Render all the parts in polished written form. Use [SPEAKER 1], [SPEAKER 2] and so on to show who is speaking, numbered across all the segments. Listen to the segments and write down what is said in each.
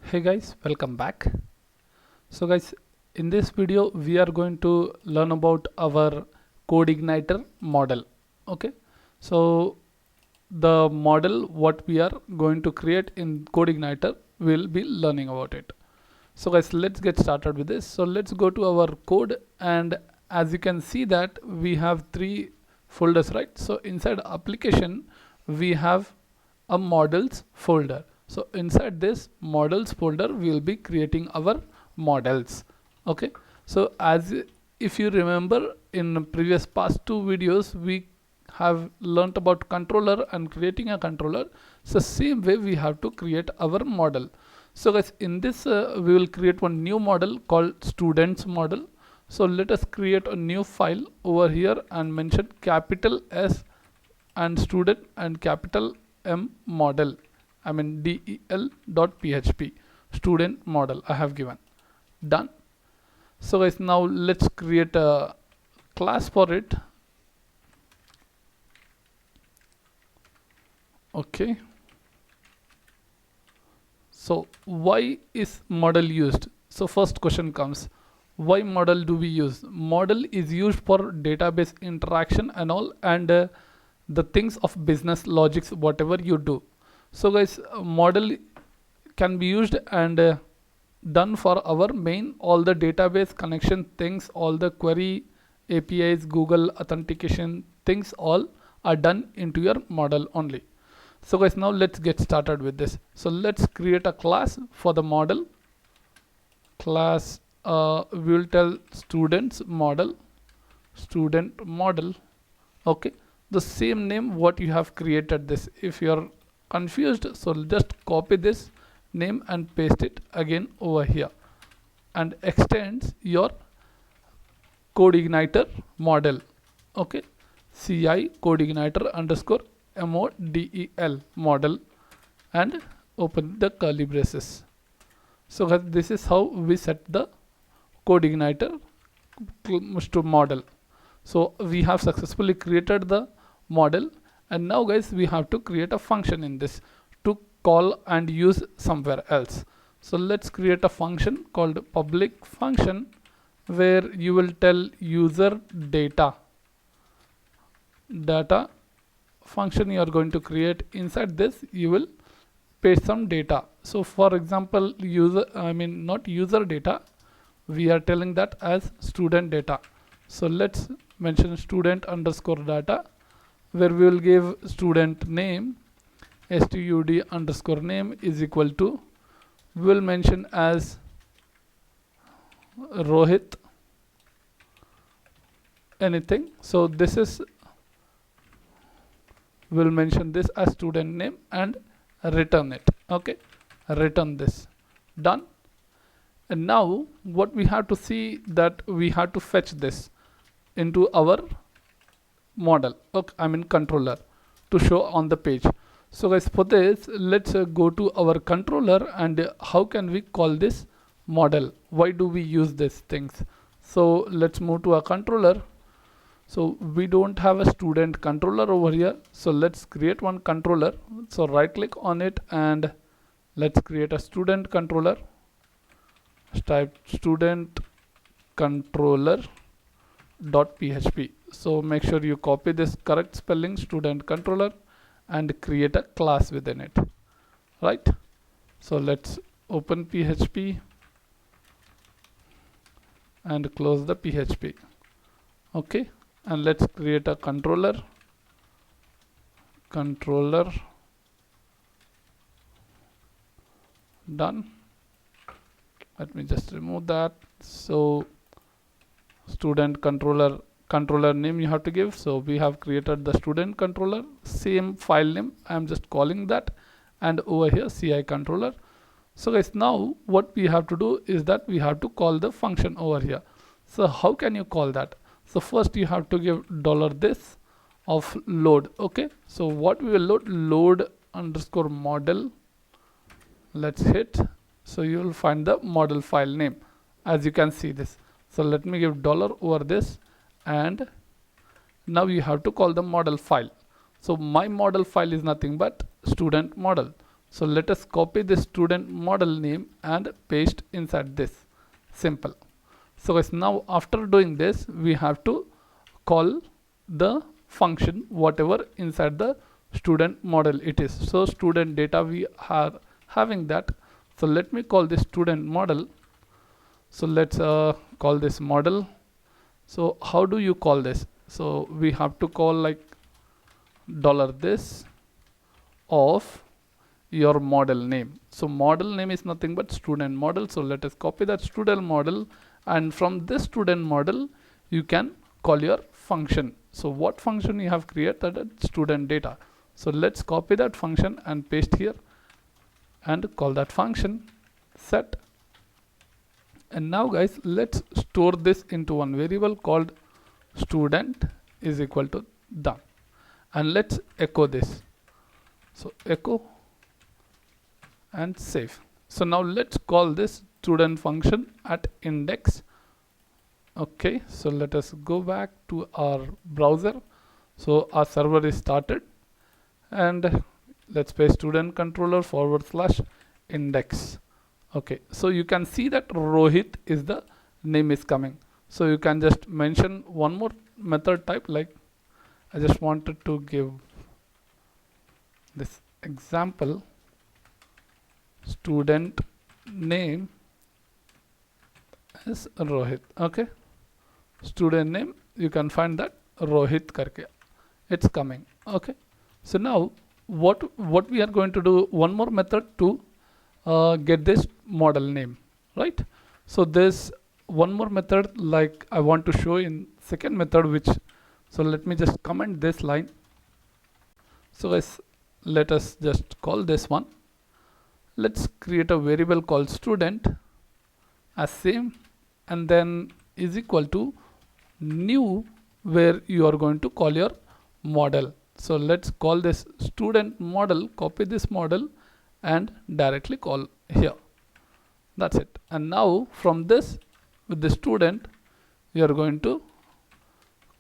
[SPEAKER 1] Hey guys, welcome back. So guys, in this video we are going to learn about our CodeIgniter model. Okay, so the model what we are going to create in CodeIgniter, we'll be learning about it. So guys, let's get started with this. So let's go to our code, and as you can see that we have three folders, right? So inside application we have a models folder. So inside this models folder we will be creating our models. Okay, so as if you remember in previous past two videos we have learnt about controller and creating a controller. So same way we have to create our model. So guys, in this we will create one new model called students model. So let us create a new file over here and mention capital S and student and capital M model, I mean del.php student model I have given. Done. So guys, now let's create a class for it. Okay, so why is model used? So first question comes, why model do we use? Model is used for database interaction and all, and the things of business logics whatever you do. So guys, model can be used and done for our main all the database connection things, all the query APIs, Google authentication things, all are done into your model only. So guys, now let's get started with this. So let's create a class for the model. Class we will tell students model, student model. Okay, the same name what you have created this. If you are confused, so just copy this name and paste it again over here and extends your CodeIgniter model. Okay, CI CodeIgniter underscore model model and open the curly braces. So guys, this is how we set the CodeIgniter model. So we have successfully created the model, and now guys we have to create a function in this to call and use somewhere else. So let's create a function called public function where you will tell user data function you are going to create. Inside this you will paste some data. So for example, not user data, we are telling that as student data. So let's mention student underscore data where we will give student name, stud underscore name is equal to, we will mention as Rohit anything. So this is, we'll mention this as student name and return it. Okay, return this. Done. And now what we have to see that we have to fetch this into our model, okay, I mean controller, to show on the page. So guys, for this let's go to our controller and how can we call this model, why do we use these things. So let's move to a controller. So we don't have a student controller over here, so let's create one controller. So right click on it and let's create a student controller. Type student controller .php. So make sure you copy this correct spelling student controller and create a class within it, right? So let's open PHP and close the PHP. Okay, and let's create a controller done. Let me just remove that. So student controller name you have to give. So we have created the student controller, same file name I am just calling that, and over here CI controller. So guys, now what we have to do is that we have to call the function over here. So how can you call that? So first you have to give $this of load. Okay, so what we will load underscore model. Let's hit. So you will find the model file name as you can see this. So let me give dollar over this, and now you have to call the model file. So my model file is nothing but student model. So let us copy the student model name and paste inside this. Simple. So guys, now after doing this, we have to call the function whatever inside the student model it is. So student data, we are having that. So let me call this student model. So let's call this model. So how do you call this? So we have to call like $this of your model name. So model name is nothing but student model. So let us copy that student model, and from this student model you can call your function. So what function you have created? Student data. So let's copy that function and paste here and call that function set. And now guys, let's store this into one variable called student is equal to done, and let's echo this. So echo and save. So now let's call this student function at index. Okay, so let us go back to our browser. So our server is started, and let's paste student controller / index. Okay, so you can see that Rohit is the name is coming. So you can just mention one more method type, like I just wanted to give this example, student name is Rohit. Okay, student name, you can find that Rohit karke, it's coming. Okay, so now what we are going to do, one more method to get this model name, right? So this one more method, like I want to show in second method, which, so let me just comment this line. So guys, let us just call this one. Let's create a variable called student as same, and then is equal to new, where you are going to call your model. So let's call this student model, copy this model and directly call here. That's it. And now from this, with the student, you are going to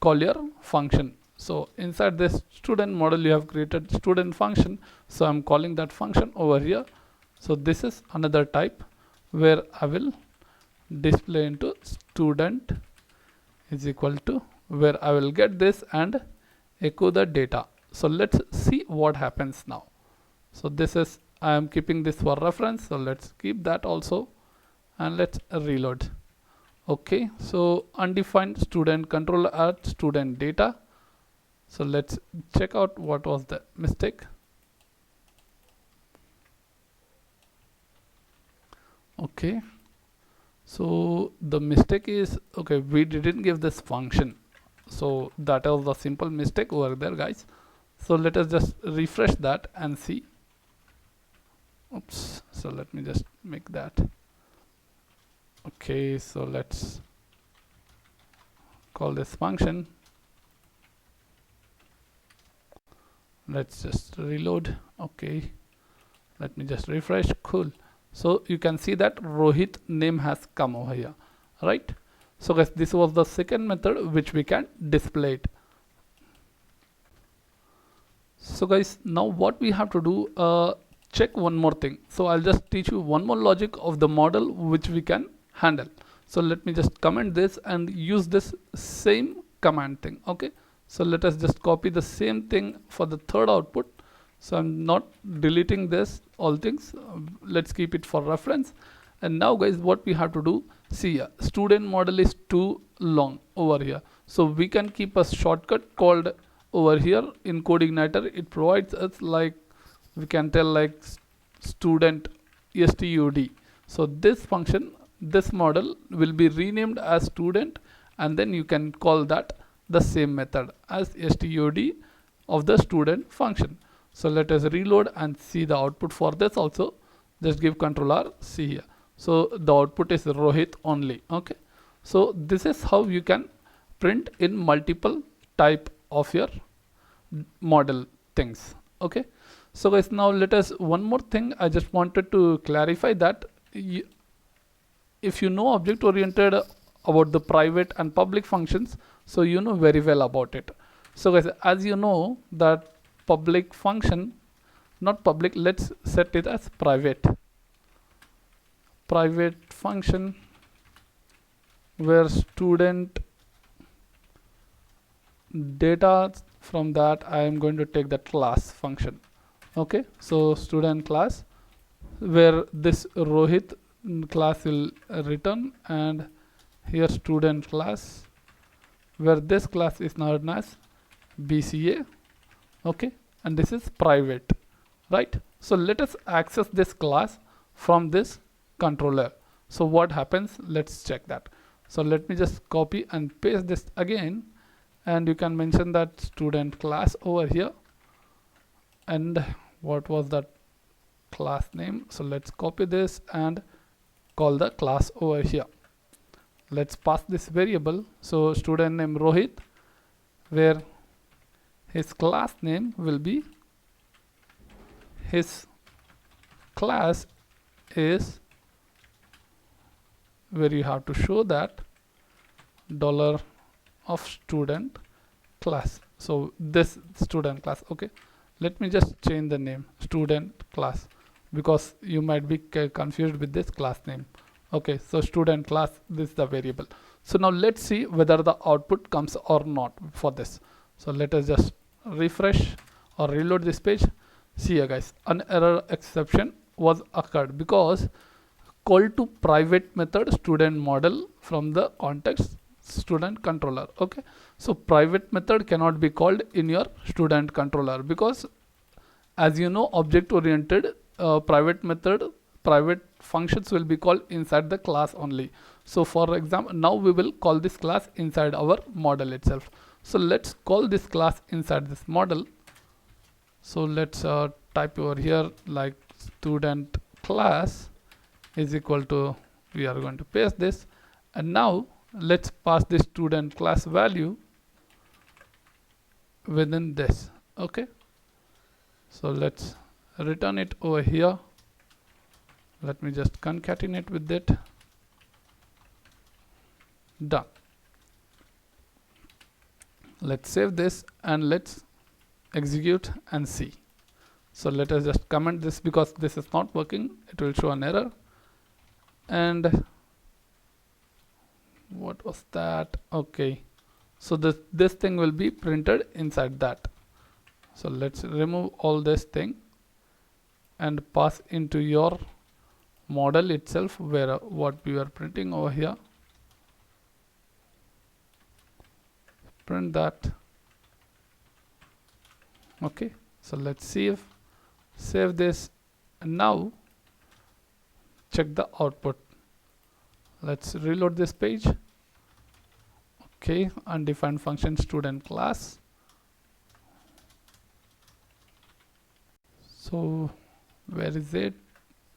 [SPEAKER 1] call your function. So inside this student model, you have created student function. So I'm calling that function over here. So this is another type where I will display into student is equal to, where I will get this and echo the data. So let's see what happens now. So this is, I am keeping this for reference, so let's keep that also, and let's reload. Okay, so undefined student controller at student data. So let's check out what was the mistake. Okay, so the mistake is, okay, we didn't give this function. So that was the simple mistake over there, guys. So let us just refresh that and see. Oops, so let me just make that. Okay, so let's call this function. Let's just reload. Okay, let me just refresh. Cool. So you can see that Rohit name has come over here, right? So guys, this was the second method which we can display it. So guys, now what we have to do, check one more thing. So I'll just teach you one more logic of the model which we can handle. So let me just comment this and use this same command thing. Okay, so let us just copy the same thing for the third output. So I'm not deleting this all things, let's keep it for reference. And now guys, what we have to do, see, student model is too long over here, so we can keep a shortcut called over here in CodeIgniter. It provides us, like, we can tell like student stud. So this function, this model will be renamed as student, and then you can call that the same method as stud of the student function. So let us reload and see the output for this also. Just give Ctrl R, see here. So the output is Rohit only. Okay, so this is how you can print in multiple type of your model things. Okay, so guys, now let us, one more thing I just wanted to clarify, that if you know object oriented about the private and public functions, so you know very well about it. So guys, as you know that public function not public, let's set it as private function where student data, from that I am going to take that class function. Okay, so student class where this Rohit class will return, and here student class where this class is known as BCA. Okay, and this is private, right? So let us access this class from this controller. So what happens, let's check that. So let me just copy and paste this again, and you can mention that student class over here. And what was that class name? So let's copy this and call the class over here. Let's pass this variable. So student name Rohit, where his class name will be, his class is, where you have to show that dollar of student class. So this student class. Okay, let me just change the name student class, because you might be confused with this class name. Okay, so student class, this is the variable. So now let's see whether the output comes or not for this. So let us just refresh or reload this page. See here guys, an error exception was occurred because call to private method student model from the context student controller. Okay, so private method cannot be called in your student controller, because as you know, object oriented private functions will be called inside the class only. So for example, now we will call this class inside our model itself. So let's call this class inside this model. So let's type over here like student class is equal to, we are going to paste this, and now let's pass this student class value within this. Okay, so let's return it over here. Let me just concatenate with it. Done. Let's save this and let's execute and see. So let us just comment this, because this is not working, it will show an error. And what was that? Okay, so this thing will be printed inside that. So let's remove all this thing and pass into your model itself, where what we are printing over here. Print that. Okay, so let's save this, and now check the output. Let's reload this page. Okay, undefined function student class. So where is it?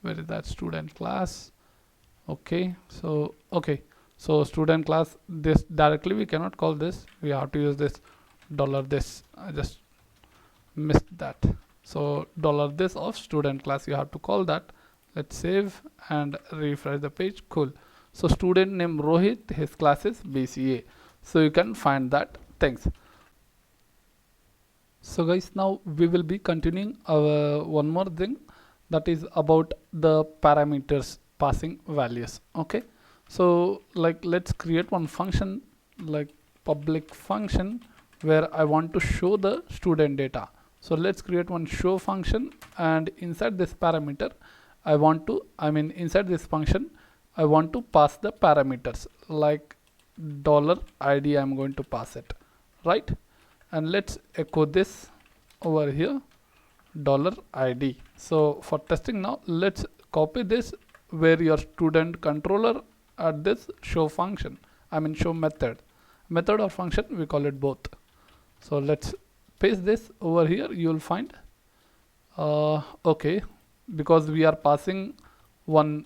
[SPEAKER 1] Where is that student class? Okay, so so student class, this directly we cannot call this, we have to use this dollar this. I just missed that. So dollar this of student class, you have to call that. Let's save and refresh the page. Cool. So student name Rohit, his class is BCA. So you can find that. Thanks. So guys, now we will be continuing our one more thing, that is about the parameters passing values. Okay, so like let's create one function like public function where I want to show the student data. So let's create one show function, and inside this parameter inside this function I want to pass the parameters like $id. I'm going to pass it, right? And let's echo this over here $id. So for testing now, let's copy this where your student controller at this show function, show method or function, we call it both. So let's paste this over here. You will find okay, because we are passing one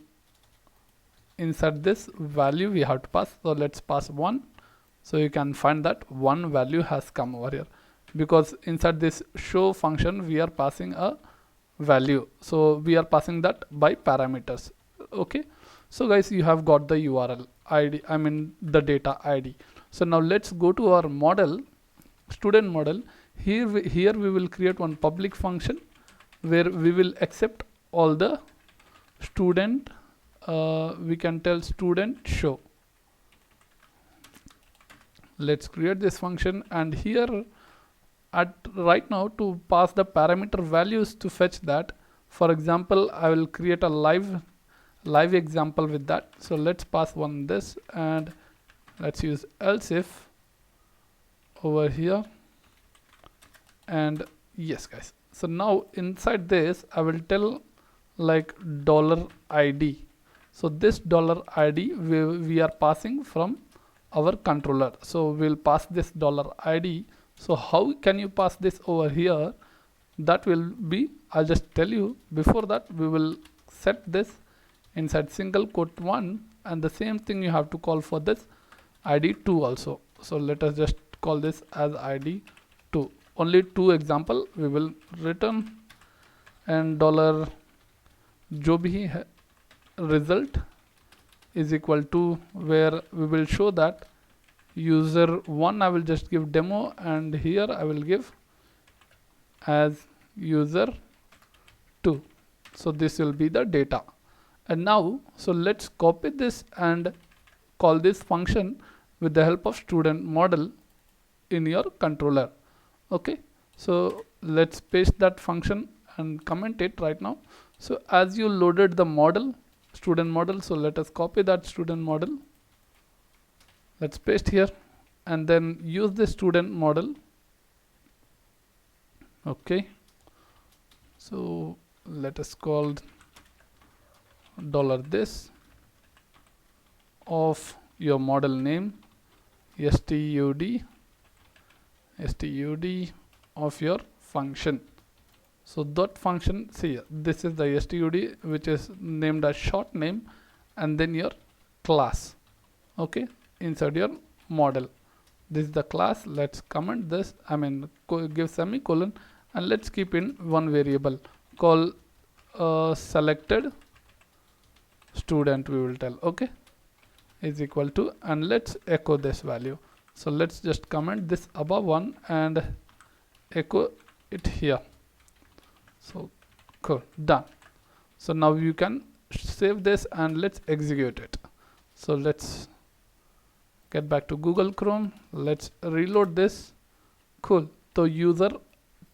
[SPEAKER 1] inside this value, we have to pass. So let's pass 1. So you can find that one value has come over here, because inside this show function we are passing a value. So we are passing that by parameters. Okay, so guys, you have got the URL ID, the data ID. So now let's go to our model, student model. Here we will create one public function where we will accept all the student, we can tell student show. Let's create this function, and here at right now to pass the parameter values to fetch that. For example, I will create a live example with that. So let's pass one this, and let's use else if over here. And yes guys, so now inside this I will tell like $ID. so this $ID we are passing from our controller, so we'll pass this $ID. so how can you pass this over here? That will be, I'll just tell you. Before that, we will set this inside single quote 1, and the same thing you have to call for this ID2 also. So let us just call this as ID2. Only 2 example we will return, and $जो भी है result is equal to, where we will show that user1 I will just give demo, and here I will give as user2. so this will be the data. And now, so let's copy this and call this function with the help of student model in your controller. Okay, so let's paste that function and comment it right now. So as you loaded the model, student model, so let us copy that student model. Let's paste here and then use the student model. Okay, so let us call $this of your model name, stud of your function. So that function, see, this is the stud which is named as short name, and then your class. Okay, inside your model, this is the class. Let's comment this, I mean give semicolon, and let's keep in one variable call selected student, we will tell. Okay, is equal to, and let's echo this value. So let's just comment this above one and echo it here. So cool, done. So now you can save this and let's execute it. So let's get back to Google Chrome. Let's reload this. Cool. So user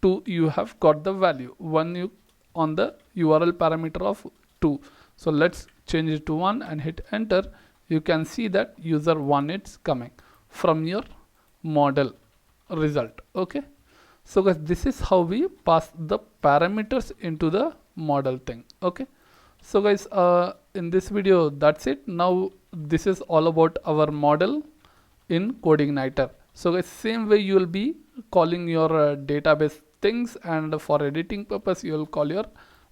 [SPEAKER 1] 2, you have got the value 1 you on the URL parameter of 2. So let's change it to 1 and hit enter. You can see that user 1 is coming from your model result. Okay, so guys, this is how we pass the parameters into the model thing. Okay, so guys, in this video that's it. Now this is all about our model in CodeIgniter. So guys, same way you will be calling your database things, and for editing purpose you will call your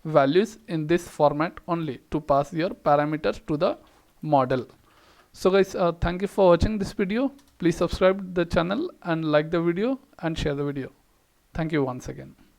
[SPEAKER 1] values in this format only to pass your parameters to the model. So guys, thank you for watching this video. Please subscribe the channel and like the video and share the video. Thank you once again.